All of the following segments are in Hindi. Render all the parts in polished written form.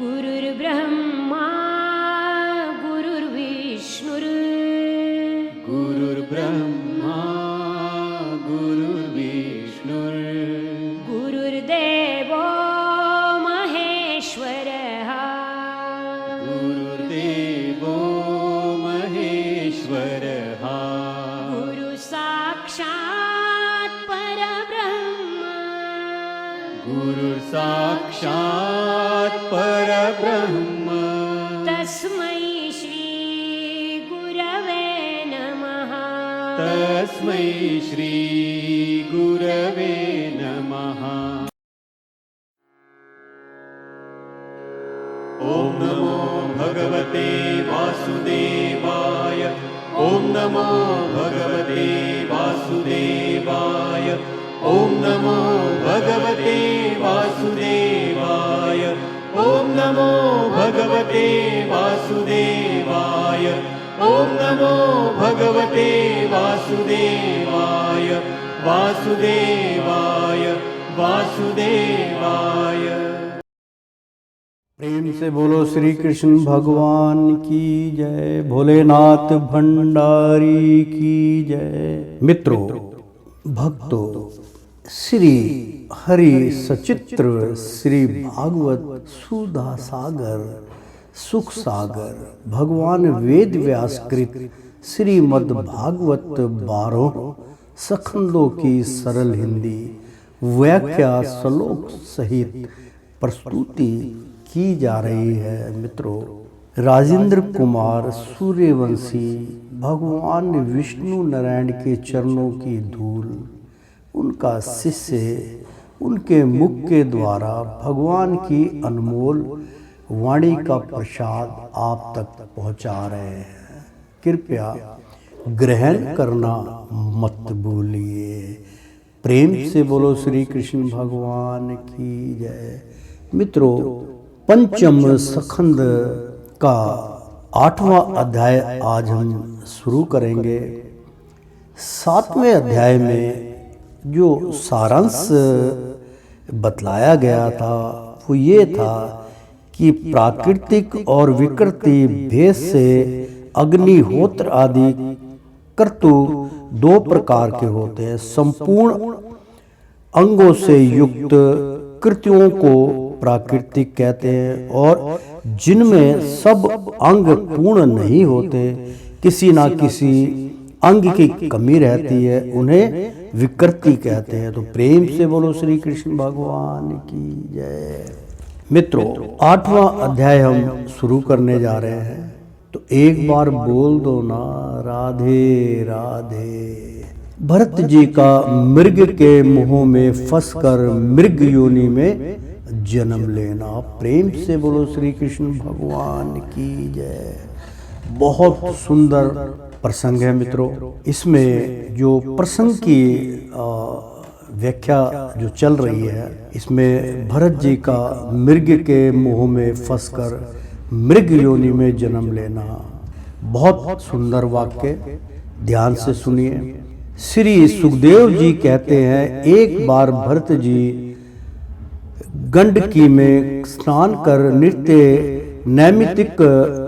गुरुर्ब्रह्मा गुरुर्विष्णुर् गुरुर्ब्रह्मा गुरुर्विष्णुर् गुरुर्देवो महेश्वरः गुरुर्देवो महेश्वरः गुरुसाक्षात् परब्रह्म गुरुर्साक्षात् परब्रह्म तस्मै श्री गुरवे नमः तस्मै श्री गुरवे नमः। ॐ नमो भगवते वासुदेवाय ॐ नमो भगवते वासुदेवाय ॐ नमो भगवते वासुदेवाय ॐ नमो भगवते वासुदेवाय ॐ नमो भगवते वासुदेवाय वासुदेवाय वासुदेवाय। प्रेम से बोलो श्री कृष्ण भगवान की जय, भोलेनाथ भंडारी की जय। मित्रों, भक्तों, श्री हरि सचित्र श्री भागवत सुधा सागर सुख सागर भगवान वेद व्यास कृत श्रीमद् भागवत 12 सखंदों की सरल हिंदी व्याख्या श्लोक सहित प्रस्तुति की जा रही है। मित्रों, राजेंद्र कुमार सूर्यवंशी भगवान विष्णु नारायण के चरणों की धूल, उनका शिष्य, उनके मुख के द्वारा भगवान की अनमोल वाणी का प्रसाद आप तक पहुंचा रहे हैं। कृपया ग्रहण करना मत भूलिए। प्रेम से बोलो श्री कृष्ण भगवान की जय। मित्रों, पंचम सखंद का 8वां अध्याय आज हम शुरू करेंगे। 7वें अध्याय में जो सारांश बतलाया गया था वो ये था कि प्राकृतिक और विकृति भेद से अग्निहोत्र आदि कर्तु 2 प्रकार के होते हैं। संपूर्ण अंगों से युक्त कृत्यों को प्राकृतिक कहते हैं और जिनमें सब अंग पूर्ण नहीं होते, किसी ना किसी अंग की कमी रहती है, उन्हें विकृति कहते हैं। तो प्रेम से बोलो श्री कृष्ण भगवान की जय। मित्रों, 8वां अध्याय हम शुरू करने जा रहे हैं, तो एक बार बोल दो ना राधे राधे। भरत जी का मृग के मुंह में फंसकर मृग योनि में जन्म लेना। प्रेम से बोलो श्री कृष्ण भगवान की जय। बहुत सुंदर प्रसंग है मित्रों। इसमें जो प्रसंग की व्याख्या जो चल रही है, इसमें भरत जी का मृग के मुंह में फंसकर मृग योनि में जन्म लेना, बहुत सुंदर वाक्य, ध्यान से सुनिए। श्री सुखदेव जी कहते हैं, एक बार भरत जी गंडकी में स्नान कर नित्य नैमित्तिक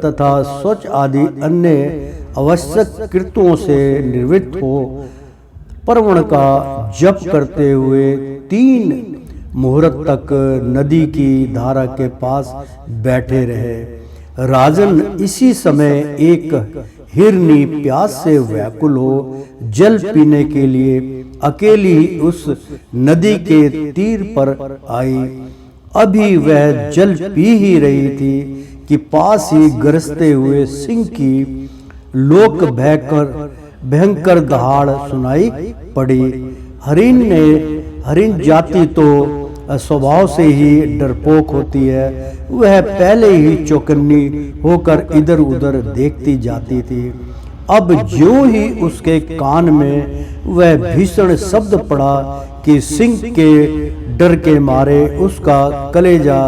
तथा शौच आदि अन्य आवश्यक कृत्यों से निवृत्त हो परवण का जप करते हुए 3 मुहूर्त तक नदी की धारा के पास बैठे रहे। राजन, इसी समय एक हिरनी प्यास से व्याकुल हो जल पीने के लिए अकेली उस नदी के तीर पर आई। अभी वह जल पी ही रही थी कि पास ही गरजते हुए सिंह की लोक भयंकर दहाड़ सुनाई पड़ी। हरिण जाति तो स्वभाव से ही डरपोक होती है। वह पहले ही चौकन्नी होकर इधर उधर देखती जाती थी। अब ज्यों ही उसके कान में वह भीषण शब्द पड़ा कि सिंह के डर के मारे उसका कलेजा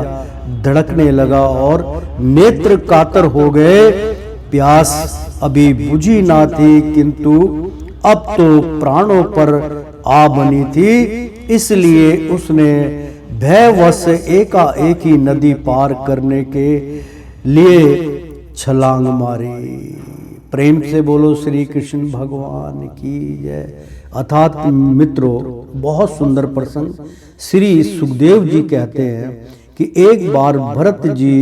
धड़कने लगा और नेत्र कातर हो गए। प्यास अभी बुझी ना थी, किंतु अब तो प्राणों पर आ बनी थी, इसलिए उसने भयवश एकाएकी नदी पार करने के लिए छलांग मारी। प्रेम से बोलो श्री कृष्ण भगवान की जय। अर्थात मित्रों, बहुत सुंदर प्रसंग। श्री सुखदेव जी कहते हैं कि एक बार भरत जी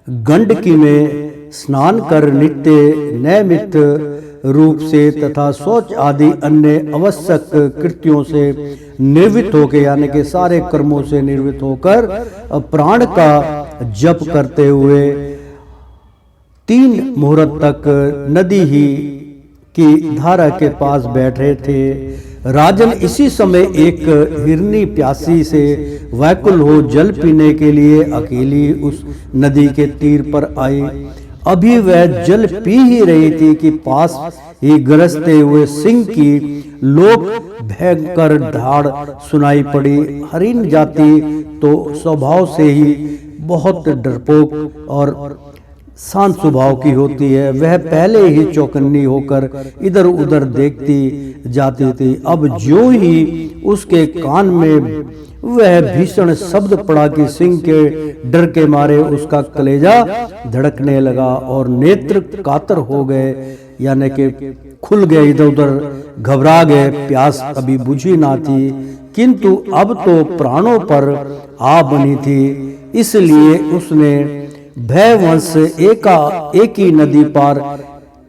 गंडकी में स्नान कर नित्य नैमित रूप से तथा शौच आदि अन्य आवश्यक कृत्यों से निर्वृत्त होकर, यानी कि सारे कर्मों से निर्वृत्त होकर प्राण का जप करते हुए 3 मुहूर्त तक नदी ही की धारा के पास बैठे थे। राजन, इसी समय एक हिरनी प्यासी से व्याकुल हो जल पीने के लिए अकेली उस नदी के तीर पर आई। अभी वह जल पी ही रही थी कि पास ही गरजते हुए सिंह की लोक भयंकर धाड़ सुनाई पड़ी। हरिण जाति तो स्वभाव से ही बहुत डरपोक और शांत स्वभाव की होती है। वह पहले ही चौकन्नी होकर इधर उधर देखती जाती थी। अब ज्यों ही उसके कान में वह भीषण शब्द पड़ा कि सिंह के डर के मारे उसका कलेजा धड़कने लगा और नेत्र कातर हो गए, यानी कि खुल गए, इधर उधर घबरा गए। प्यास अभी बुझी ना थी, किंतु अब तो प्राणों पर आ बनी थी। इसलिए उसने भयवश एकाएकी नदी पार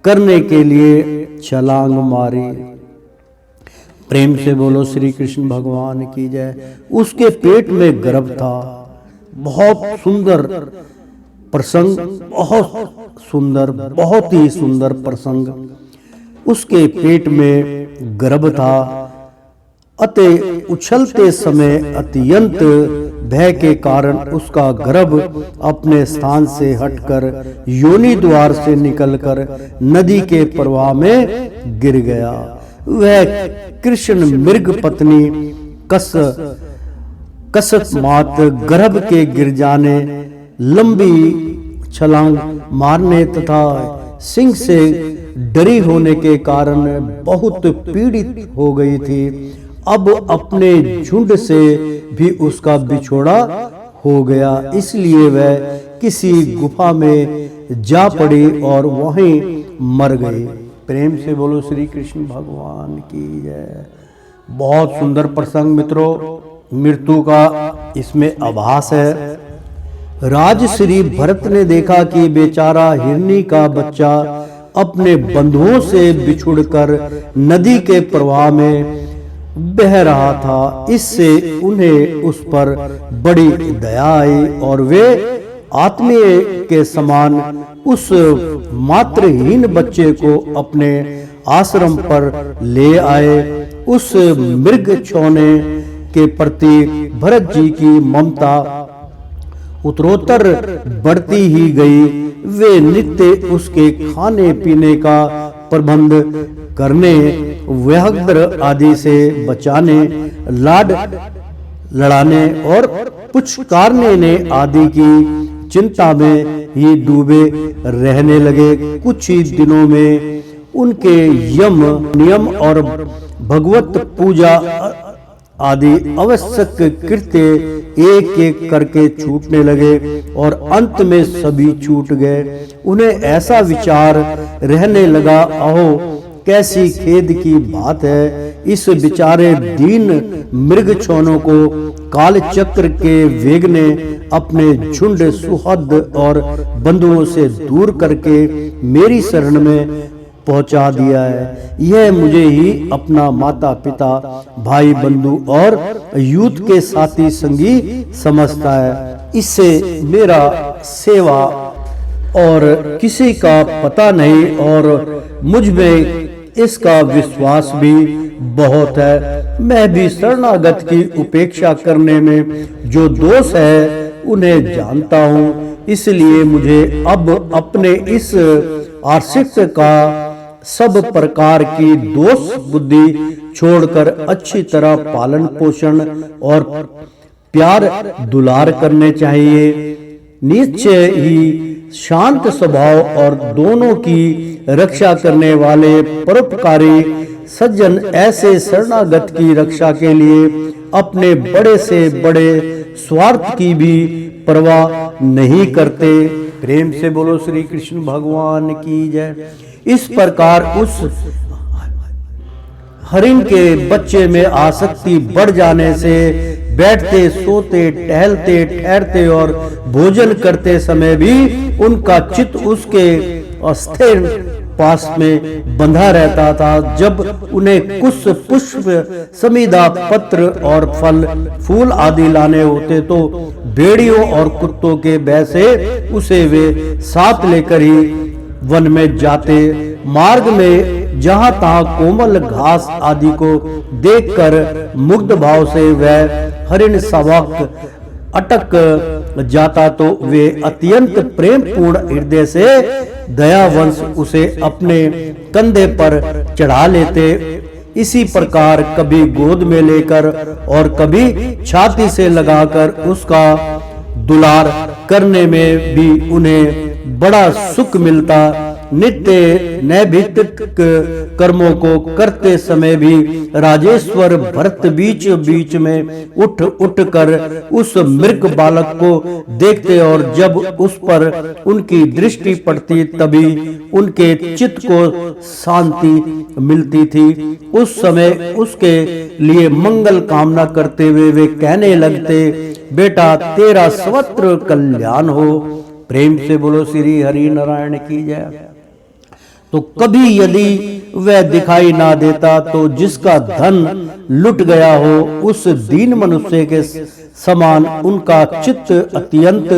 करने के लिए छलांग मारी। प्रेम से बोलो श्री कृष्ण भगवान की जय। उसके पेट में गर्भ था। बहुत सुंदर प्रसंग, बहुत सुंदर, बहुत ही सुंदर प्रसंग। उसके पेट में गर्भ था। अतः उछलते समय अत्यंत भय के कारण उसका गर्भ अपने स्थान से हटकर योनि द्वार से निकलकर नदी के प्रवाह में गिर गया। वह कृष्ण मृग पत्नी कसत मात गर्भ के गिर जाने, लंबी छलांग मारने तथा सिंह से डरी होने के कारण बहुत पीड़ित हो गई थी। अब अपने झुंड से भी उसका बिछोड़ा हो गया, इसलिए वह किसी गुफा में जा पड़ी और वहीं मर गई। प्रेम से बोलो श्री कृष्ण भगवान की जय। बहुत सुंदर प्रसंग मित्रों, मृत्यु का इसमें आभास है। राजश्री भरत ने देखा कि बेचारा हिरनी का बच्चा अपने बंधुओं से बिछुड़कर नदी के प्रवाह में बह रहा था। इससे उन्हें उस पर बड़ी दया आई और वे आत्मीय के समान उस मातृहीन बच्चे को अपने आश्रम पर ले आए। उस मृग छौने के प्रति भरत जी की ममता उत्तरोत्तर बढ़ती ही गई। वे नित्य उसके खाने पीने का प्रबंध करने, व्याघ्र आदि से बचाने, लाड लड़ाने और पुचकारने ने आदि की चिंता में ही डूबे रहने लगे। कुछ ही दिनों में उनके यम नियम और भगवत पूजा आदि आवश्यक कृत्य एक एक करके छूटने लगे और अंत में सभी छूट गए। उन्हें ऐसा विचार रहने लगा, अहो कैसी खेद की बात है, इस बेचारे दीन मृग छोनों को काल चक्र के वेग ने अपने झुंड सुहद और बंधुओं से दूर करके मेरी शरण में पहुंचा दिया है। यह मुझे ही अपना माता पिता, भाई बंधु और युद्ध के साथी संगी समझता है। इससे मेरा सेवा और किसी का पता नहीं और मुझ में इसका विश्वास भी बहुत है। मैं भी शरणागत की उपेक्षा करने में जो दोष है उन्हें जानता हूँ, इसलिए मुझे अब अपने इस आर्षिक का सब प्रकार की दोष बुद्धि छोड़कर अच्छी तरह पालन पोषण और प्यार दुलार करने चाहिए। निश्चय ही शांत स्वभाव और दोनों की रक्षा करने वाले परोपकारी सज्जन ऐसे शरणागत की रक्षा के लिए अपने बड़े से बड़े स्वार्थ की भी परवाह नहीं करते। प्रेम से बोलो श्री कृष्ण भगवान की जय। इस प्रकार उस हरिण के बच्चे में आसक्ति बढ़ जाने से बैठते, सोते, टहलते, ठहरते और भोजन करते समय भी उनका चित्त उसके अस्थिर पास में बंधा रहता था। जब उन्हें कुछ पुष्प, समीधा, पत्र और फल फूल आदि लाने होते तो भेड़ियों और कुत्तों के भय से उसे वे साथ लेकर ही वन में जाते। मार्ग में जहां तहां कोमल घास आदि को देखकर मुग्ध भाव से वह हरिण सवक अटक जाता तो वे अत्यंत प्रेम पूर्ण हृदय से दयावंश उसे अपने कंधे पर चढ़ा लेते। इसी प्रकार कभी गोद में लेकर और कभी छाती से लगाकर उसका दुलार करने में भी उन्हें बड़ा सुख मिलता। नित्य नैभित्तिक कर्मों को करते समय भी राजेश्वर भरत बीच बीच में उठ कर उस मृग बालक को देखते और जब उस पर उनकी दृष्टि पड़ती तभी उनके चित्त को शांति मिलती थी। उस समय उसके लिए मंगल कामना करते हुए वे कहने लगते, बेटा तेरा सर्वत्र कल्याण हो। प्रेम से बोलो श्री हरि नारायण की जय। तो कभी यदि वह दिखाई ना देता तो जिसका धन लुट गया हो उस दीन मनुष्य के समान उनका चित्त अत्यंत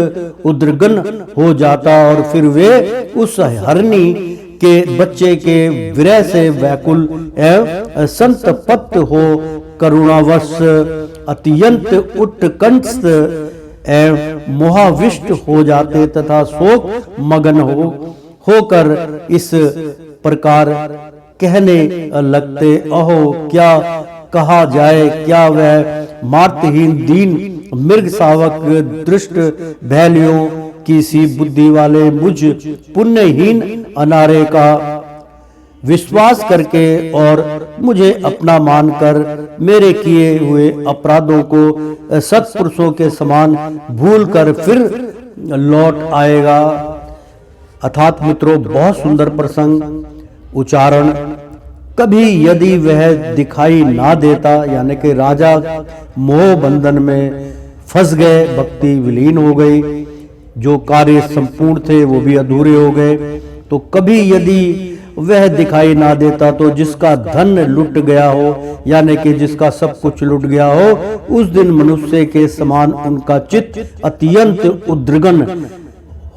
उद्रगन हो जाता और फिर वे उस हरणी के बच्चे के विरह से व्याकुल एवं संतप्त हो करुणावश अत्यंत उत्कंठ एवं मोहाविष्ट हो जाते तथा शोक मगन होकर इस प्रकार कहने लगते, अहो क्या कहा जाए, क्या वह मार्तहीन दीन मृग शावक दृष्ट भैलियों की सी बुद्धि वाले मुझ पुण्यहीन अनारे का विश्वास करके और मुझे अपना मानकर मेरे किए हुए अपराधों को सत्पुरुषों के समान भूलकर फिर लौट आएगा। अर्थात मित्रों, बहुत सुंदर प्रसंग उच्चारण। कभी यदि वह दिखाई ना देता, यानी कि राजा मोह बंधन में फंस गए, भक्ति विलीन हो गई, जो कार्य संपूर्ण थे वो भी अधूरे हो गए। तो कभी यदि वह दिखाई ना देता तो जिसका धन लुट गया हो, यानी कि जिसका सब कुछ लुट गया हो, उस दिन मनुष्य के समान उनका चित्त अत्यंत उद्रगन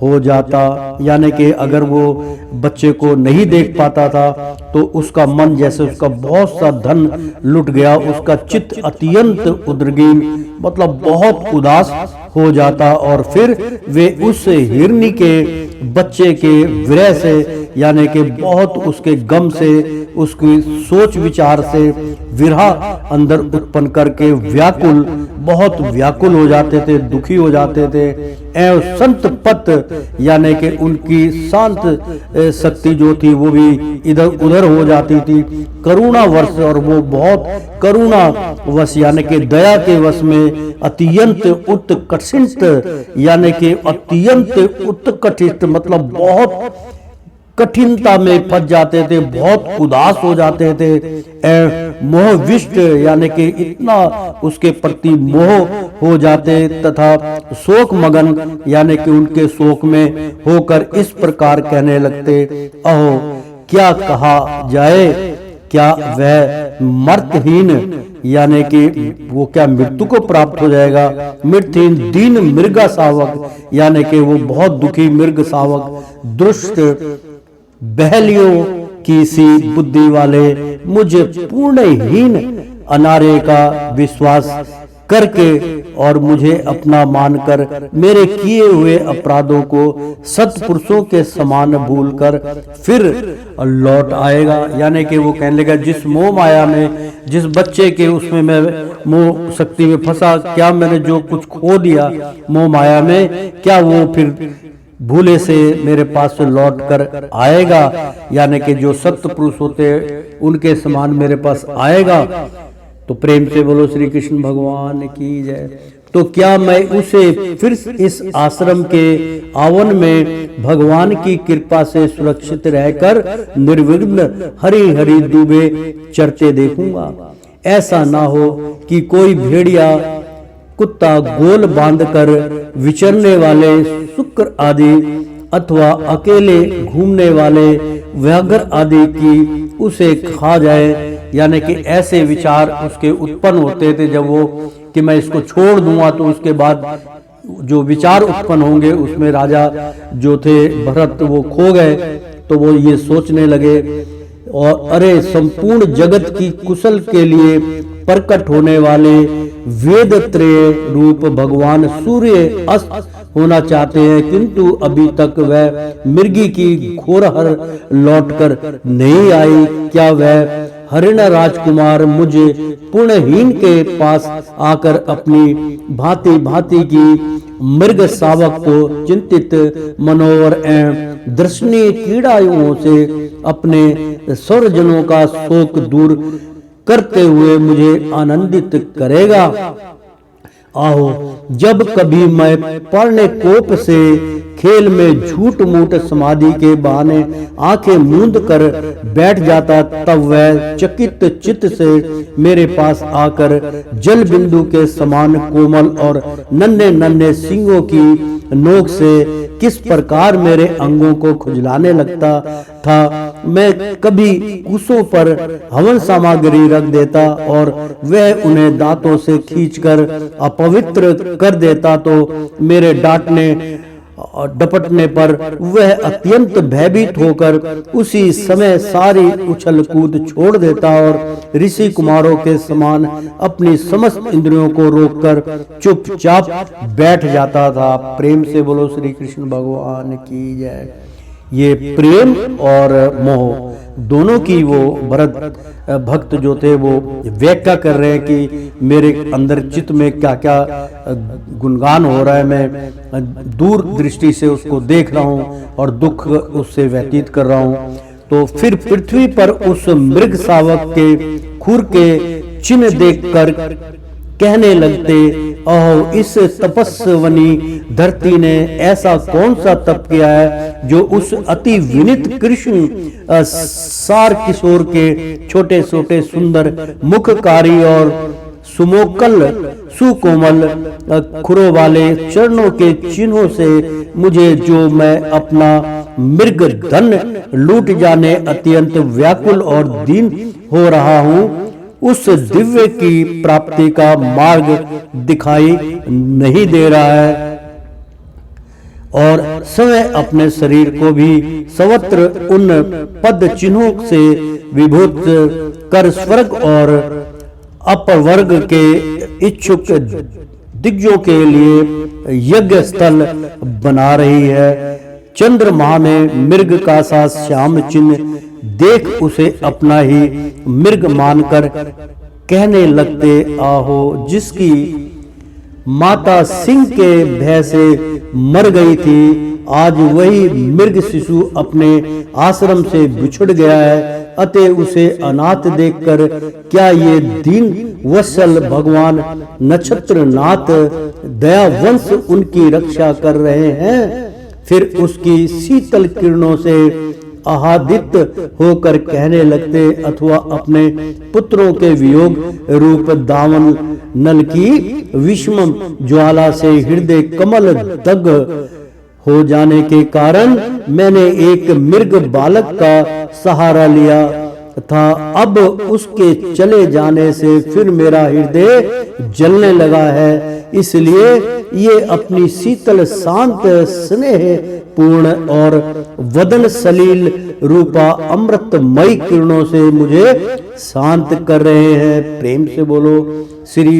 हो जाता। यानी कि अगर वो बच्चे को नहीं देख पाता था तो उसका मन, जैसे उसका बहुत सा धन लुट गया, उसका चित्त अत्यंत उद्रगीन मतलब बहुत उदास हो जाता और फिर वे उस हिरनी के बच्चे के विरह से, यानी कि बहुत उसके गम से, उसकी सोच विचार से विरह अंदर उत्पन्न करके व्याकुल, बहुत व्याकुल हो जाते थे, दुखी हो जाते थे एवं संतपत, यानी कि उनकी शांत शक्ति जो थी वो भी इधर उधर हो जाती थी। करुणा वर्ष, और वो बहुत करुणा वश यानी कि दया के वश में अत्यंत उत्कटित, यानी कि अत्यंत उत्कटित मतलब बहुत कठिनता में फंस जाते थे, बहुत उदास हो जाते थे, मोहविष्ट यानी कि इतना उसके प्रति मोह हो जाते तथा शोक मगन यानी कि उनके शोक में होकर इस प्रकार कहने लगते, अहो क्या कहा जाए, क्या वह मर्तहीन यानी कि वो क्या मृत्यु को प्राप्त हो जाएगा, मृतहीन दीन मृगा शावक यानी कि वो बहुत दुखी मृग शावक दुष्ट बहलियों की सी बुद्धि वाले मुझे पूर्णहीन अनारे का विश्वास करके और मुझे अपना मानकर मेरे किए हुए अपराधों को सत्पुरुषों के समान भूलकर फिर लौट आएगा। यानी कि वो कहने लगा, जिस मोह माया में, जिस बच्चे के उसमें मैं मोह शक्ति में फंसा, क्या मैंने जो कुछ खो दिया मोह माया में, क्या वो फिर भूले से मेरे पास से लौट कर आएगा, यानी कि जो सत्य पुरुष होते उनके समान मेरे पास आएगा। तो प्रेम से बोलो श्री कृष्ण भगवान की जय। तो तो क्या मैं उसे फिर इस आश्रम के आवन में भगवान की कृपा से सुरक्षित रहकर निर्विघ्न हरी हरी दूबे चरते देखूंगा? ऐसा ना हो कि कोई भेड़िया कुत्ता गोल बांधकर विचरने वाले शुक्र आदि अथवा अकेले घूमने वाले व्याघ्र आदि की उसे खा जाए। यानी कि ऐसे विचार उसके उत्पन्न होते थे जब वो कि मैं इसको छोड़ दूंगा तो उसके बाद जो विचार उत्पन्न होंगे उसमें राजा जो थे भरत वो खो गए। तो वो ये सोचने लगे और अरे संपूर्ण जगत की कुशल के लिए प्रकट होने वाले वेद त्रय रूप भगवान सूर्य अस्त होना चाहते हैं, किंतु अभी तक वह मृगी की घोरहर लौटकर नहीं आई। क्या वह हरिण राजकुमार मुझे पुण्यहीन के पास आकर अपनी भांति भांति की मृग शावक को चिंतित मनोवर एवं दर्शनीय कीड़ाओं से अपने स्वरजनों का शोक दूर करते हुए मुझे आनंदित करेगा? आओ, जब कभी मैं पढ़ने कोप से खेल में झूठ मूठ समाधि के बहाने आंखें मूंद कर बैठ जाता, तब वह चकित चित्त से मेरे पास आकर जल बिंदु के समान कोमल और नन्हे नन्हे सींगों की नोक से किस प्रकार मेरे अंगों को खुजलाने लगता था। मैं कभी कुशों पर हवन सामग्री रख देता और वह उन्हें दांतों से खींचकर अपवित्र कर देता, तो मेरे डांटने और डपटने पर वह अत्यंत भयभीत होकर उसी समय सारी उछल कूद छोड़ देता और ऋषि कुमारों के समान अपनी समस्त इंद्रियों को रोककर चुपचाप बैठ जाता था। प्रेम से बोलो श्री कृष्ण भगवान की जय। ये प्रेम और मोह दोनों की वो भरत भक्त जो थे वो व्याख्या कर रहे हैं कि मेरे अंदर चित्त में क्या क्या गुणगान हो रहा है, मैं दूर दृष्टि से उसको देख रहा हूँ और दुख उससे व्यतीत कर रहा हूँ। तो फिर पृथ्वी पर उस मृग शावक के खुर के चिन्ह देखकर कहने लगते, ओह, इस तपस्वनी धरती ने ऐसा कौन सा तप किया है जो उस अति विनीत कृष्ण सार किशोर के छोटे छोटे सुंदर मुखकारी और सुमोकल सुकोमल खुरों वाले चरणों के चिन्हों से मुझे, जो मैं अपना मृग धन लूट जाने अत्यंत व्याकुल और दीन हो रहा हूँ, उस दिव्य की प्राप्ति का मार्ग दिखाई नहीं दे रहा है और स्वयं अपने शरीर को भी सर्वत्र उन पद चिन्हों से विभूत कर स्वर्ग और अपवर्ग के इच्छुक दिग्गजों के लिए यज्ञ स्थल बना रही है। चंद्रमा में मृग का सा श्याम चिन्ह देख उसे अपना ही मृग मानकर कहने लगते, आहो, जिसकी माता सिंह के भय से मर गई थी, आज वही मृग शिशु अपने आश्रम से बिछुड़ गया है। अतः उसे अनाथ देखकर क्या ये दीन वत्सल भगवान नक्षत्रनाथ दयावंश उनकी रक्षा कर रहे हैं? फिर उसकी शीतल किरणों से आहादित होकर कहने लगते, अथवा अपने पुत्रों के वियोग रूप दावन नल की विषम ज्वाला से हृदय कमल दग हो जाने के कारण मैंने एक मृग बालक का सहारा लिया था। अब उसके चले जाने से फिर मेरा हृदय जलने लगा है, इसलिए ये अपनी शीतल शांत स्नेह पूर्ण और वदन सलील रूपा अमृतमयी किरणों से मुझे शांत कर रहे हैं। प्रेम से बोलो श्री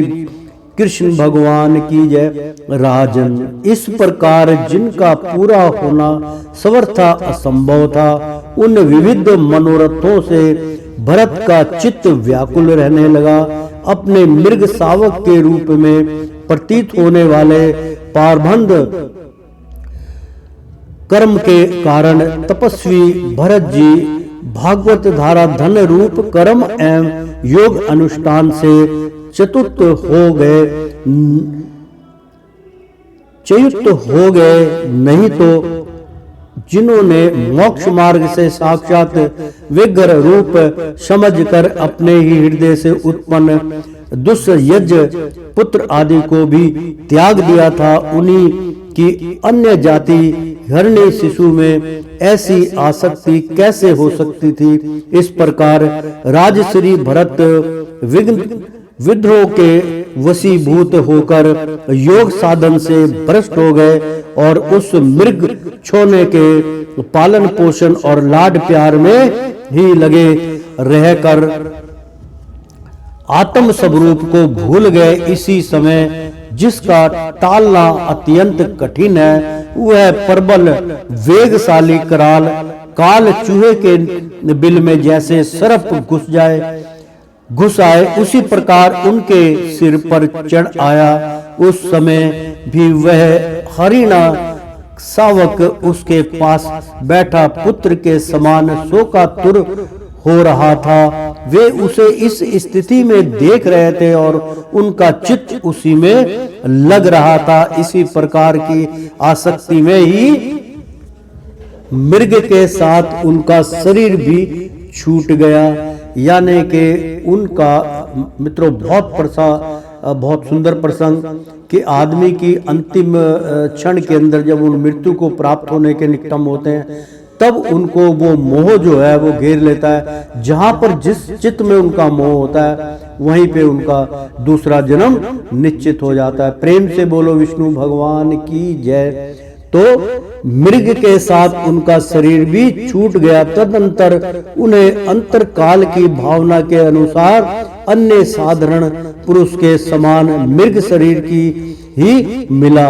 कृष्ण भगवान की जय। राजन, इस प्रकार जिनका पूरा होना सर्वथा असंभव था, उन विविध मनोरथों से भरत का चित्त व्याकुल रहने लगा। अपने मृग शावक के रूप में प्रतीत होने वाले पारबंध कर्म के कारण तपस्वी भरत जी भागवत धारा धन रूप कर्म एवं योग अनुष्ठान से चतुर्थ हो गए। च्युत हो गए, नहीं तो जिन्होंने मोक्ष मार्ग से साक्षात विग्रह रूप समझकर अपने ही हृदय से उत्पन्न दुष्यज पुत्र आदि को भी त्याग दिया था, उन्हीं की अन्य जाति हरणी शिशु में ऐसी आसक्ति कैसे हो सकती थी। इस प्रकार राजश्री भरत विद्रोह के वशीभूत होकर योग साधन से भ्रष्ट हो गए और उस मृग छोने के पालन पोषण और लाड प्यार में ही लगे रहकर आत्म स्वरूप को भूल गए। इसी समय जिसका टालना अत्यंत कठिन है, वह प्रबल वेगशाली कराल काल चूहे के बिल में जैसे सर्प घुस आए, उसी प्रकार उनके सिर पर चढ़ आया। उस समय भी वह हरिणा शावक उसके पास बैठा पुत्र के समान शोकातुर हो रहा था। वे उसे इस स्थिति में देख रहे थे और उनका चित्त उसी में लग रहा था। इसी प्रकार की आसक्ति में ही मृग के साथ उनका शरीर भी छूट गया। यानी कि उनका मित्रों बहुत सुंदर प्रसंग कि आदमी की अंतिम क्षण के अंदर जब उन मृत्यु को प्राप्त होने के निकटम होते हैं, तब उनको वो मोह जो है वो घेर लेता है। जहां पर जिस चित्त में उनका मोह होता है, वहीं पे उनका दूसरा जन्म निश्चित हो जाता है। प्रेम से बोलो विष्णु भगवान की जय। तो मृग के साथ उनका शरीर भी छूट गया। तदंतर उन्हें अंतरकाल की भावना के अनुसार अन्य साधारण पुरुष के समान मृग शरीर की ही मिला।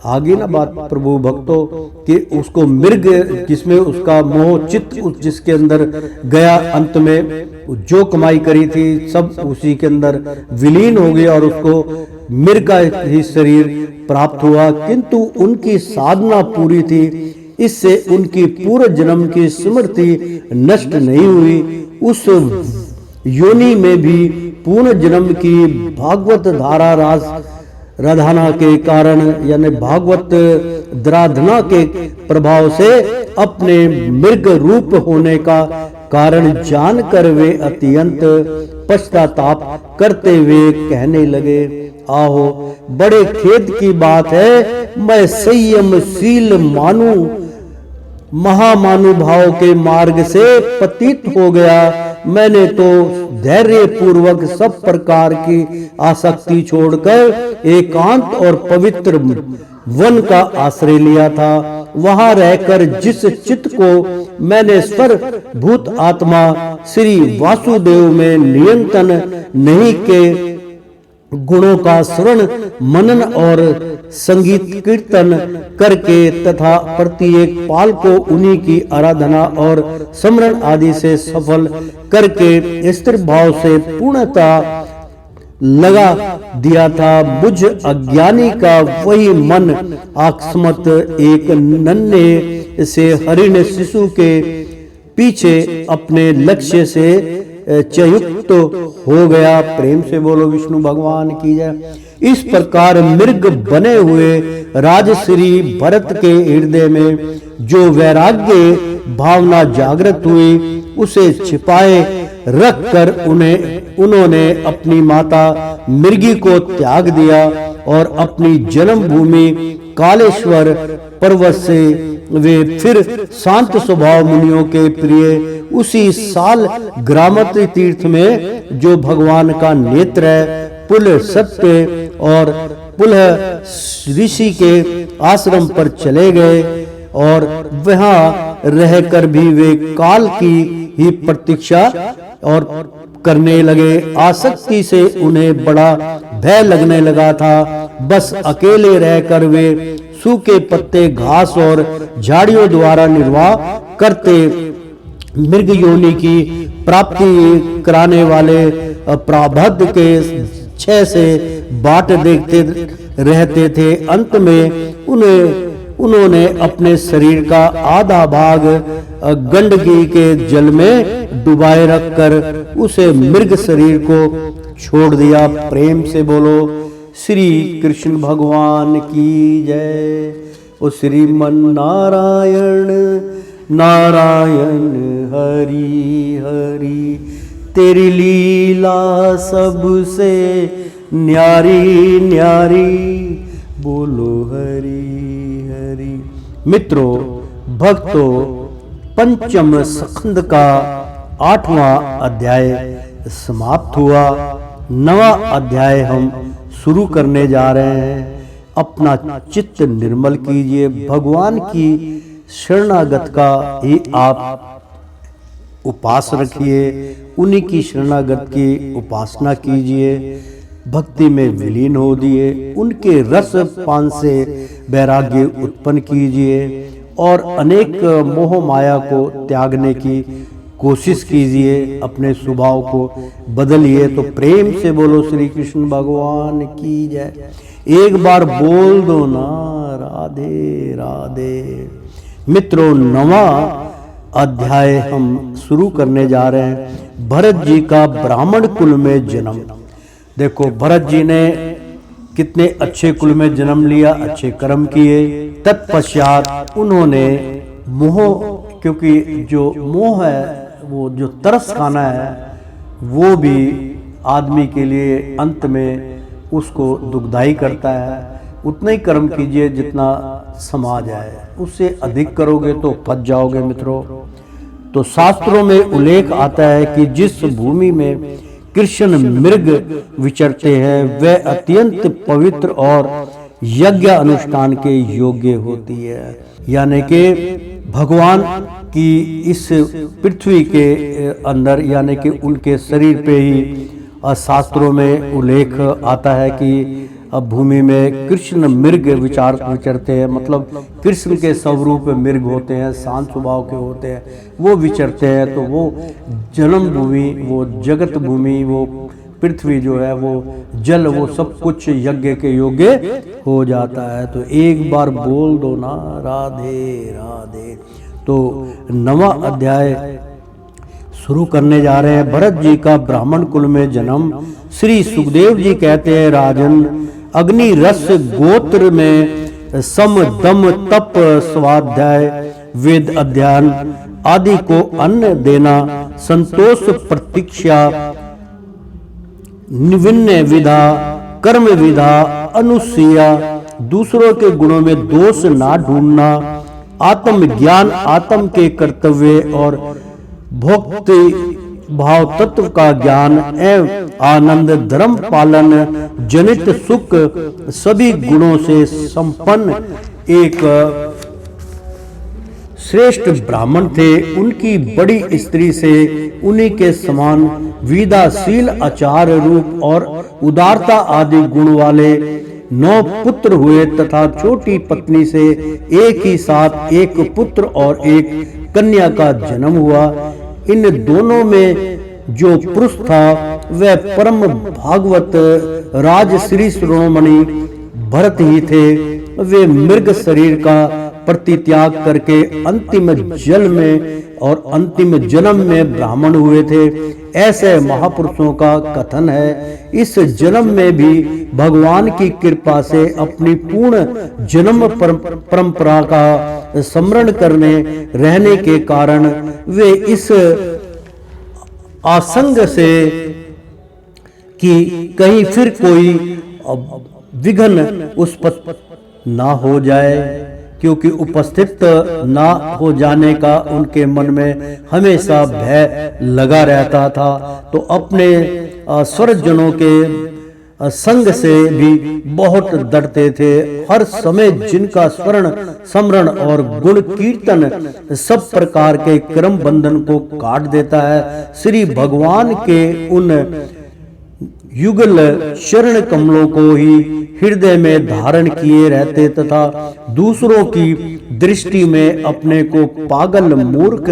आगे ना बात प्रभु भक्तों कि उसको मृग जिसमें उसका मोह चित्त जिसके अंदर गया, अंत में जो कमाई करी थी सब उसी के अंदर विलीन हो गया और उसको मृग का ही शरीर प्राप्त हुआ। किंतु उनकी साधना पूरी थी, इससे उनकी पूर्व जन्म की स्मृति नष्ट नहीं हुई। उस योनि में भी पूर्ण जन्म की भागवत धारा राधना के कारण यानी भागवत द्राधना के प्रभाव से अपने मृग रूप होने का कारण जानकर वे अत्यंत पश्चाताप करते हुए कहने लगे, आहो बड़े खेद की बात है, मैं संयमशील महामानुभाव के मार्ग से पतित हो गया। मैंने तो धैर्य पूर्वक सब प्रकार की आसक्ति छोड़कर एकांत और पवित्र वन का आश्रय लिया था। वहां रहकर जिस चित्त को मैंने स्वर भूत आत्मा श्री वासुदेव में नियंत्रण नहीं के गुणों का श्रवण मनन और संगीत कीर्तन करके तथा प्रत्येक पाल को उन्हीं की आराधना और स्मरण आदि से सफल करके स्थिर भाव से पूर्णतः लगा दिया था, मुझ अज्ञानी का वही मन अकस्मात एक नन्हे से हरिण शिशु के पीछे अपने लक्ष्य से चयुक्त हो गया। प्रेम से बोलो विष्णु भगवान की जय। इस प्रकार मृग बने हुए राजश्री भरत के हृदय में जो वैराग्य भावना जागृत हुई, उसे छिपाए रखकर उन्होंने अपनी माता मृगी को त्याग दिया और अपनी जन्मभूमि कालेश्वर पर्वत से वे फिर शांत स्वभाव मुनियों के प्रिय उसी साल ग्रामत्री तीर्थ में जो भगवान का नेत्र है पुल सत्य और पुलह ऋषि के आश्रम पर चले गए और वहां रहकर भी वे काल की ही प्रतीक्षा और करने लगे। आसक्ति से उन्हें बड़ा भय लगने लगा था। बस अकेले रहकर वे सूखे पत्ते घास और झाड़ियों द्वारा निर्वाह करते मृग योनि की प्राप्ति कराने वाले प्रारब्ध के छह से बाट देखते रहते थे। अंत में उन्होंने अपने शरीर का आधा भाग गंडकी के जल में डुबाए रखकर उसे मृग शरीर को छोड़ दिया। प्रेम से बोलो श्री कृष्ण भगवान की जय। ओ श्रीमन नारायण नारायण हरि हरि, तेरी लीला सबसे न्यारी न्यारी, बोलो हरि हरि। मित्रों, भक्तों, पंचम स्कंद का 8वां अध्याय समाप्त हुआ। 9वां अध्याय हम शुरू करने जा रहे हैं। अपना चित्त निर्मल कीजिए, भगवान की शरणागत का ही आप उपास रखिए, उन्हीं की शरणागत की उपासना कीजिए, भक्ति में विलीन हो दिए, उनके रस पान से वैराग्य उत्पन्न कीजिए और अनेक मोह माया को त्यागने की कोशिश कीजिए, अपने स्वभाव को बदलिए। तो प्रेम से बोलो श्री कृष्ण भगवान की जय। एक बार बोल दो ना, राधे राधे। मित्रों, 9वां अध्याय हम शुरू करने जा रहे हैं। भरत जी का ब्राह्मण कुल में जन्म। देखो, भरत जी ने कितने अच्छे कुल में जन्म लिया, अच्छे कर्म किए। तत्पश्चात उन्होंने मोह, क्योंकि जो मोह है, वो जो तरस खाना है, वो भी आदमी के लिए अंत में उसको दुखदाई करता है। उतना ही कर्म कीजिए जितना समाज है, उससे अधिक करोगे तो फंस जाओगे। मित्रों, तो शास्त्रों में उल्लेख आता है कि जिस भूमि में कृष्ण मृग विचरते हैं वह अत्यंत पवित्र और यज्ञ अनुष्ठान के योग्य होती है। यानी कि भगवान की इस पृथ्वी के अंदर, यानी कि उनके शरीर पे ही शास्त्रों में उल्लेख आता है कि भूमि में कृष्ण मृग विचरते हैं। मतलब कृष्ण के स्वरूप मृग होते हैं, शांत स्वभाव के होते हैं, वो विचरते हैं। तो वो जन्म भूमि, वो जगत भूमि, वो पृथ्वी जो है, वो जल, वो सब कुछ यज्ञ के योग्य हो जाता है। तो एक बार बोल दो ना, राधे राधे। तो 9वां अध्याय शुरू करने जा रहे हैं। भरत जी का ब्राह्मण कुल में जन्म। श्री सुखदेव जी कहते हैं, राजन, अग्नि रस गोत्र में सम दम तप स्वाध्याय वेद अध्ययन आदि को अन्न देना, संतोष प्रतीक्षा, निविन्न विधा, कर्म विधा, अनुसूया, दूसरों के गुणों में दोष ना ढूंढना, आत्म ज्ञान, आत्म के कर्तव्य और भोक्ति भाव तत्व का ज्ञान एवं आनंद, धर्म पालन जनित सुख, सभी गुणों से संपन्न एक श्रेष्ठ ब्राह्मण थे। उनकी बड़ी स्त्री से उन्हीं के समान विदाशील, आचार रूप और उदारता आदि गुण वाले 9 पुत्र हुए तथा छोटी पत्नी से एक ही साथ एक पुत्र और एक कन्या का जन्म हुआ। इन दोनों में जो पुरुष था वह परम भागवत राज श्री शिरोमणि भरत ही थे। वे मृग शरीर का प्रतित्याग करके अंतिम जल में और अंतिम जन्म में ब्राह्मण हुए थे, ऐसे महापुरुषों का कथन है। इस जन्म में भी भगवान की कृपा से अपनी पूर्ण जन्म परंपरा का स्मरण करने रहने के कारण वे इस आशंक से कि कहीं फिर कोई विघ्न उस पर ना हो जाए, क्योंकि उपस्थित ना हो जाने का उनके मन में हमेशा भय लगा रहता था। तो अपने स्वरजनों के संग से भी बहुत डरते थे। हर समय जिनका स्मरण और गुण कीर्तन सब प्रकार के क्रम बंधन को काट देता है। श्री भगवान के उन युगल चरण कमलों को ही हृदय में धारण किए रहते तथा दूसरों की दृष्टि में अपने को पागल, मूर्ख,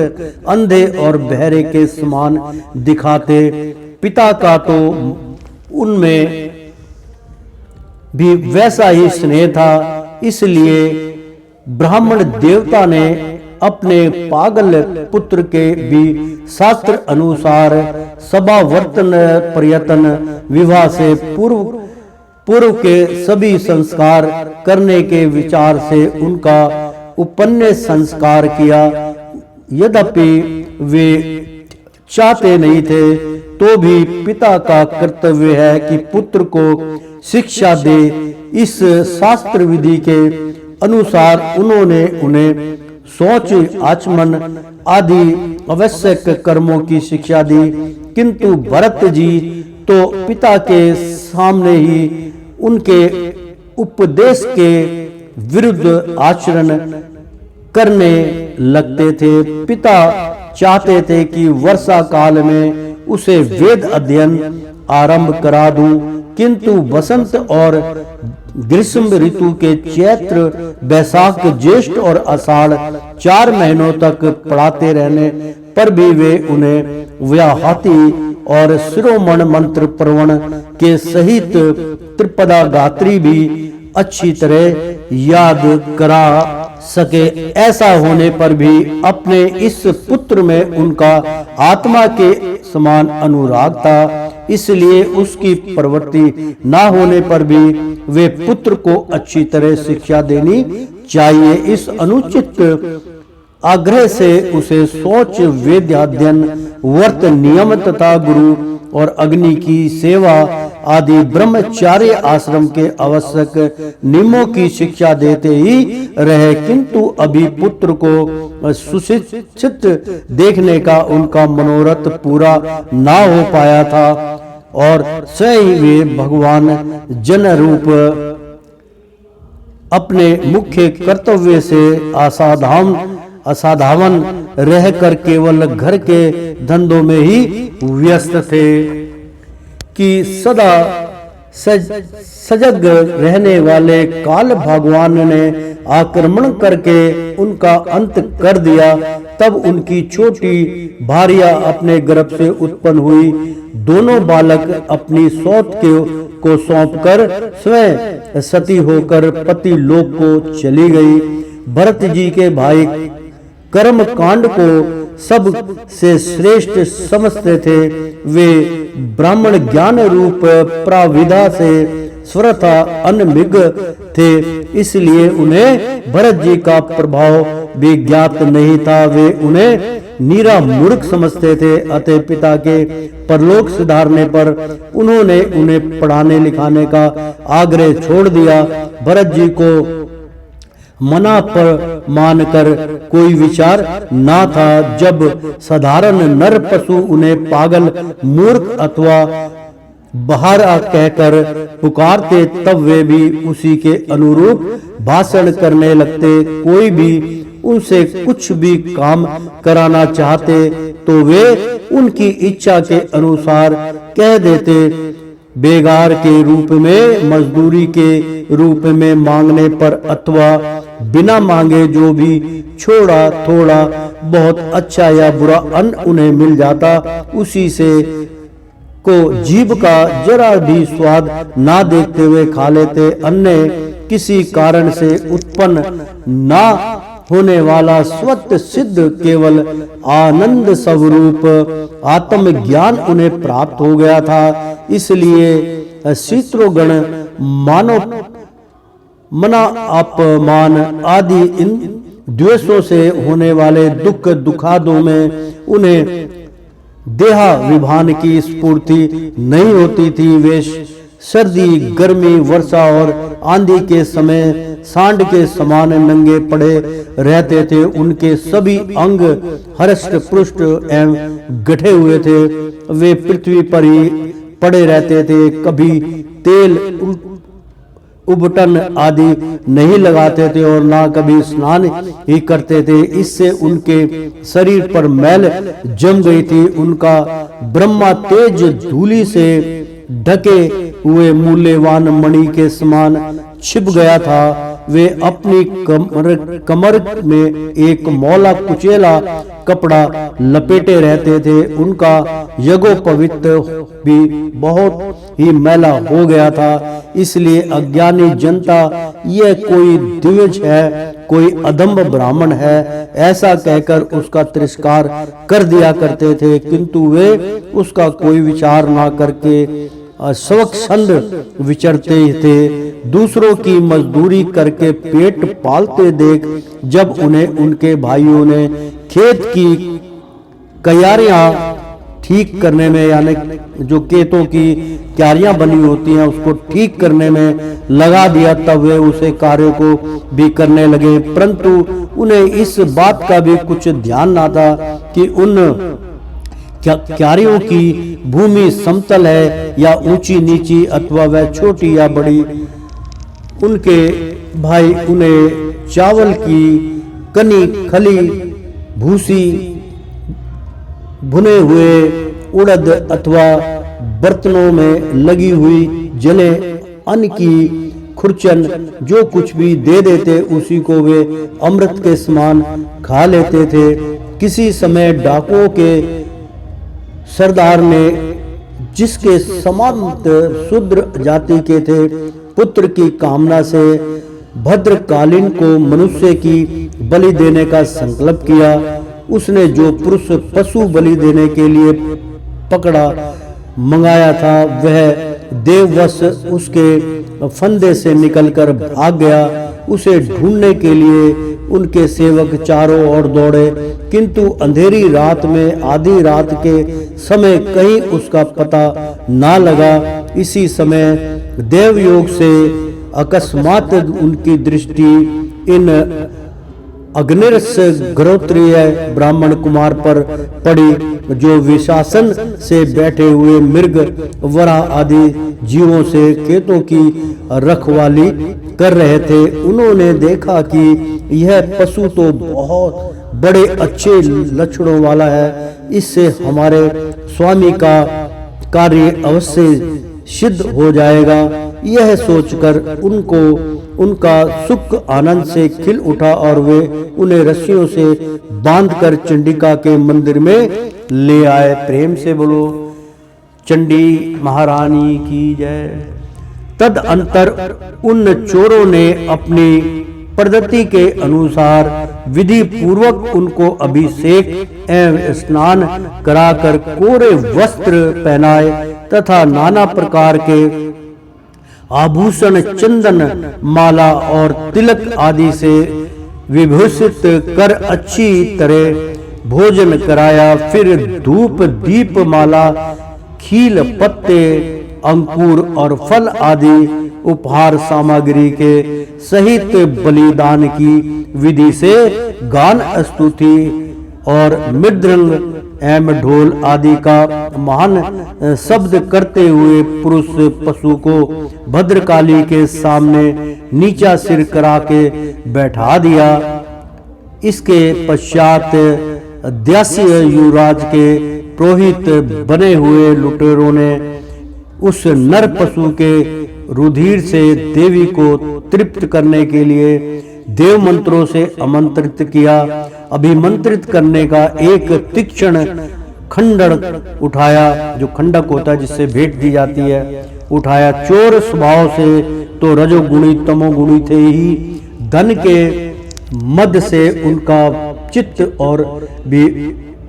अंधे और बहरे के समान दिखाते। पिता का तो उनमें भी वैसा ही स्नेह था, इसलिए ब्राह्मण देवता ने अपने पागल पुत्र के भी शास्त्र अनुसार सभावर्तन प्रयत्न विवाह से पूर्व पूर्व के सभी संस्कार करने के विचार से उनका उपन्य संस्कार किया। यद्यपि वे चाहते नहीं थे तो भी पिता का कर्तव्य है कि पुत्र को शिक्षा दे। इस शास्त्र विधि के अनुसार उन्होंने उन्हें सोच, आचमन आदि आवश्यक कर्मों की शिक्षा दी। किंतु भरत जी तो पिता के सामने ही उनके उपदेश के विरुद्ध आचरण करने लगते थे। पिता चाहते थे कि वर्षा काल में उसे वेद अध्ययन आरंभ करा दूं, किंतु बसंत और ग्रीष्म ऋतु के चैत्र, बैसाख, ज्येष्ठ और आषाढ़ 4 महीनों तक पढ़ाते रहने पर भी वे उन्हें व्याहति और शिरोमण मंत्र प्रवण के सहित त्रिपदा गात्री भी अच्छी तरह याद करा सके। ऐसा होने पर भी अपने इस पुत्र में उनका आत्मा के समान अनुराग था, इसलिए उसकी प्रवृत्ति ना होने पर भी वे पुत्र को अच्छी तरह शिक्षा देनी चाहिए। इस अनुचित आग्रह से उसे सोच, वेदाध्ययन, व्रत नियम तथा गुरु और अग्नि की सेवा आदि ब्रह्मचार्य आश्रम के आवश्यक नियमों की शिक्षा देते ही रहे। किंतु अभी पुत्र को सुशिक्षित देखने का उनका मनोरथ पूरा ना हो पाया था और स्वयं वे भगवान जन रूप अपने मुख्य कर्तव्य से असाधावन रहकर केवल घर के धंधों में ही व्यस्त थे कि सदा सजग रहने वाले काल भगवान ने आक्रमण करके उनका अंत कर दिया। तब उनकी छोटी भार्या अपने गर्भ से उत्पन्न हुई। दोनों बालक अपनी सौत को सौंपकर स्वयं सती होकर पति लोक को चली गई। भरत जी के भाई कर्म कांड को सब से श्रेष्ठ समझते थे। वे ब्राह्मण ज्ञान रूप प्राविधा से स्वरथा अनभिज्ञ थे, इसलिए उन्हें भरत जी का प्रभाव भी ज्ञात नहीं था। वे उन्हें नीरा मूर्ख समझते थे। अतः पिता के परलोक सुधारने पर उन्होंने उन्हें पढ़ाने लिखाने का आग्रह छोड़ दिया। भरत जी को मना पर मानकर कोई विचार ना था। जब साधारण नर पशु उन्हें पागल, मूर्ख अथवा बहारा कहकर पुकारते तब वे भी उसी के अनुरूप भाषण करने लगते। कोई भी उनसे कुछ भी काम कराना चाहते तो वे उनकी इच्छा के अनुसार कह देते। बेगार के रूप में, मजदूरी के रूप में मांगने पर अथवा बिना मांगे जो भी छोड़ा थोड़ा बहुत अच्छा या बुरा अन्न उन्हें मिल जाता, उसी से को जीभ का जरा भी स्वाद ना देखते हुए खा लेते। अन्य किसी कारण से उत्पन्न ना होने वाला स्वत सिद्ध केवल आनंद स्वरूप आत्मज्ञान उन्हें प्राप्त हो गया था। इसलिए शीत्रोगण मानव मना, अपमान आदि इन द्वेषों से होने वाले दुख दुखादों में उन्हें देहाभिमान की स्फूर्ति नहीं होती थी। वे सर्दी, गर्मी, वर्षा और आंधी के समय सांड के समान नंगे पड़े रहते थे। उनके सभी अंग हृष्ट पुष्ट एवं गठे हुए थे। वे पृथ्वी पर ही पड़े रहते थे। कभी तेल, उबटन आदि नहीं लगाते थे और ना कभी स्नान ही करते थे। इससे उनके शरीर पर मैल जम गई थी। उनका ब्रह्मा तेज धूलि से ढके हुए मूल्यवान मणि के समान छिप गया था। वे अपनी कमर में एक मौला कुचेला कपड़ा लपेटे रहते थे। उनका यज्ञोपवीत भी बहुत ही मैला हो गया था। इसलिए अज्ञानी जनता यह कोई दिव्य है, कोई अधम ब्राह्मण है, ऐसा कहकर उसका तिरस्कार कर दिया करते थे। किंतु वे उसका कोई विचार ना करके स्वच्छंद विचरते थे। दूसरों की मजदूरी करके पेट पालते देख जब उन्हें उनके भाइयों ने खेत की क्यारियां ठीक करने में, यानी जो खेतों की क्यारियां बनी होती हैं उसको ठीक करने में लगा दिया, तब वे उसे कार्य को भी करने लगे। परंतु उन्हें इस बात का भी कुछ ध्यान ना था कि उन क्यारियों की भूमि समतल है या ऊंची नीची, अथवा वह छोटी या बड़ी। उनके भाई उन्हें चावल की कनी, खली, भूसी, भुने हुए उड़द अथवा बर्तनों में लगी हुई जले अन्न की खुरचन जो कुछ भी दे देते उसी को वे अमृत के समान खा लेते थे। किसी समय डाकुओं के सरदार ने, जिसके समांत शूद्र जाति के थे, पुत्र की कामना से भद्रकालीन को मनुष्य की बलि देने का संकल्प किया। उसने जो पुरुष पशु बलि देने के लिए पकड़ा मंगाया था वह देववश उसके फंदे से निकलकर भाग गया। उसे ढूंढने के लिए उनके सेवक चारों ओर दौड़े, किंतु अंधेरी रात में आधी रात के समय कहीं उसका पता ना लगा। इसी समय देवयोग से अकस्मात उनकी दृष्टि इन अग्निरस गोत्रीय ब्राह्मण कुमार पर पड़ी, जो विशासन से बैठे हुए मृग, वरा आदि जीवों से खेतों की रखवाली कर रहे थे। उन्होंने देखा कि यह पशु तो बहुत बड़े अच्छे लक्षणों वाला है, इससे हमारे स्वामी का कार्य अवश्य सिद्ध हो जाएगा। यह सोचकर उनको उनका सुख आनंद से खिल उठा और वे उन्हें रस्सियों से बांधकर चंडिका के मंदिर में ले आए। प्रेम से बोलो चंडी महारानी की जय। तदअंतर उन चोरों ने अपनी पद्धति के अनुसार विधि पूर्वक उनको अभिषेक एवं स्नान कराकर कोरे वस्त्र पहनाए तथा नाना प्रकार के आभूषण, चंदन, माला और तिलक आदि से विभूषित कर अच्छी तरह भोजन कराया। फिर धूप, दीप, माला, खील, पत्ते, अंकुर और फल आदि उपहार सामग्री के सहित बलिदान की विधि से गान, स्तुति और मृदंग एवं ढोल आदि का महान शब्द करते हुए पुरुष पशु को भद्रकाली के सामने नीचा सिर करा के बैठा दिया। इसके पश्चात दास्य युवराज के पुरोहित बने हुए लुटेरों ने उस नर पशु के रुधिर से देवी को तृप्त करने के लिए देव मंत्रों से आमंत्रित किया। अभिमंत्रित करने का एक तीक्ष्ण खंडक उठाया, जो खंडक होता है जिससे भेंट दी जाती है, उठाया। चोर स्वभाव से तो रजोगुणी तमोगुणी थे ही, धन के मद से उनका चित्त और भी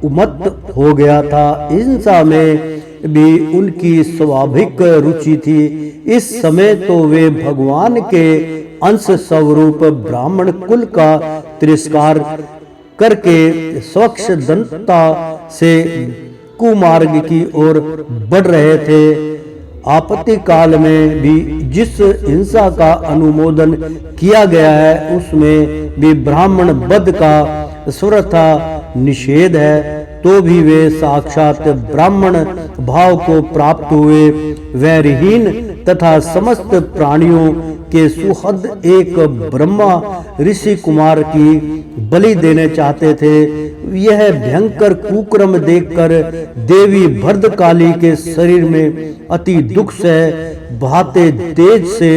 उन्मत्त हो गया था। हिंसा में भी उनकी स्वाभाविक रुचि थी। इस समय तो वे भगवान के अंश स्वरूप ब्राह्मण कुल का तिरस्कार करके स्वच्छ दंता से कुमार्ग की ओर बढ़ रहे थे। आपत्ति काल में भी जिस हिंसा का अनुमोदन किया गया है उसमें भी ब्राह्मण वध का सर्वथा निषेध है, तो भी वे साक्षात ब्राह्मण भाव को प्राप्त हुए वैरहीन तथा समस्त प्राणियों के सुहद एक ब्रह्मा ऋषि कुमार की बलि देने चाहते थे। यह भयंकर कुक्रम देखकर देवी भद्रकाली के शरीर में अति दुख से बहाते तेज से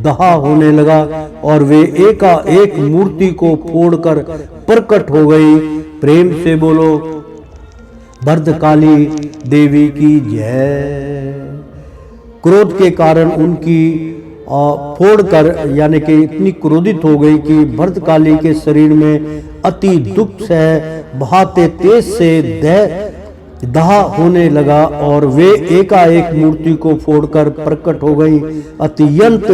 दहा होने लगा और वे एकाएक मूर्ति को फोड़कर प्रकट हो गई। प्रेम से बोलो भद्रकाली देवी की जय। क्रोध के कारण उनकी फोड़कर, यानी कि इतनी क्रोधित हो गई कि भद्रकाली के शरीर में अति दुख से बहाते तेज से दह दाह होने लगा और वे एकाएक मूर्ति को फोड़कर प्रकट हो गई। अत्यंत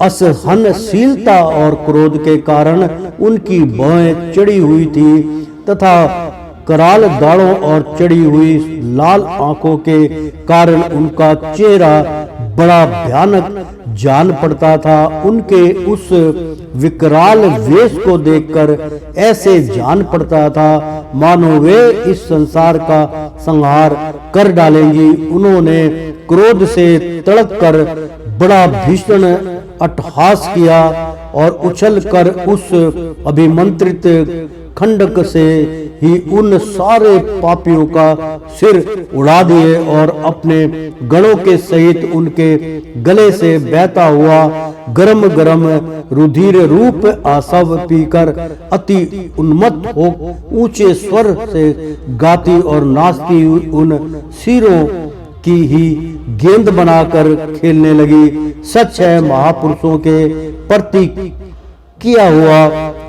असहनशीलता और क्रोध के कारण उनकी भौहें चढ़ी हुई थी तथा कराल दाढ़ों और चढ़ी हुई लाल आंखों के कारण उनका चेहरा बड़ा भयानक जान पड़ता था। उनके उस विकराल वेश को देखकर ऐसे जान पड़ता था मानो वे इस संसार का संहार कर डालेंगी। उन्होंने क्रोध से तड़प कर बड़ा भीषण अट्टहास किया और उछलकर उस अभिमंत्रित खंडक से ही उन सारे पापियों का सिर उड़ा दिए और अपने गणों के सहित उनके गले से बहता हुआ गरम गरम रुधिर रूप आसव पीकर अति उन्मत्त हो ऊंचे स्वर से गाती और नाचती उन सिरों की ही गेंद बनाकर खेलने लगी। सच है, महापुरुषों के प्रति किया हुआ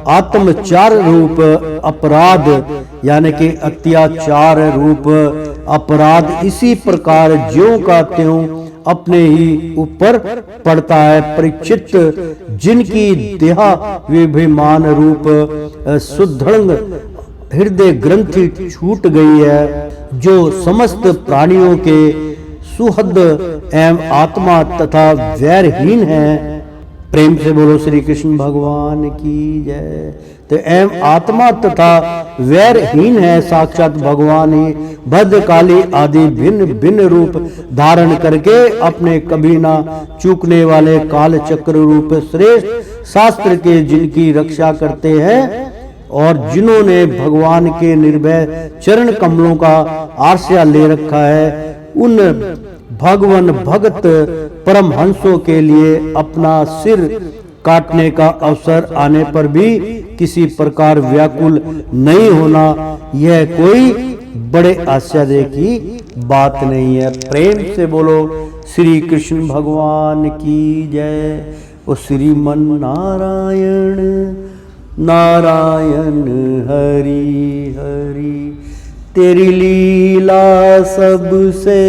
आत्मचार रूप अपराध यानी कि अत्याचार रूप अपराध इसी प्रकार ज्यों का त्यों अपने ही ऊपर पड़ता है। परीक्षित, जिनकी देहा विभिमान रूप सुदृढ़ हृदय ग्रंथि छूट गई है, जो समस्त प्राणियों के सुहृद एवं आत्मा तथा वैरहीन है। प्रेम से बोलो श्री कृष्ण भगवान की जय। तो एवं आत्मा तथा वैरहीन है, साक्षात भगवान ही भद्रकाली आदि भिन्न भिन्न रूप धारण करके अपने कभी ना चूकने वाले काल चक्र रूप श्रेष्ठ शास्त्र के जिनकी रक्षा करते हैं और जिन्होंने भगवान के निर्भय चरण कमलों का आश्रय ले रखा है, उन भगवान भगत परमहंसों के लिए अपना सिर काटने का अवसर आने पर भी किसी प्रकार व्याकुल नहीं होना, यह कोई बड़े आश्चर्य की बात नहीं है। प्रेम से बोलो श्री कृष्ण भगवान की जय। ओ श्रीमन नारायण नारायण हरि हरि, तेरी लीला सबसे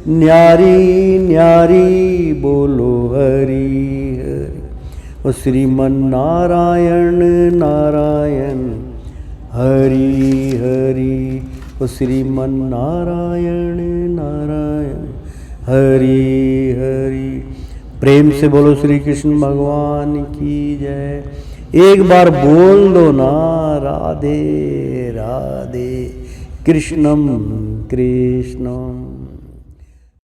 न्यारी न्यारी, बोलो हरि हरि। ओ श्रीमन नारायण नारायण हरि हरि, ओ श्रीमन नारायण नारायण हरि हरि। प्रेम से बोलो श्री कृष्ण भगवान की जय। एक बार बोल दो ना, राधे राधे कृष्णम कृष्णम।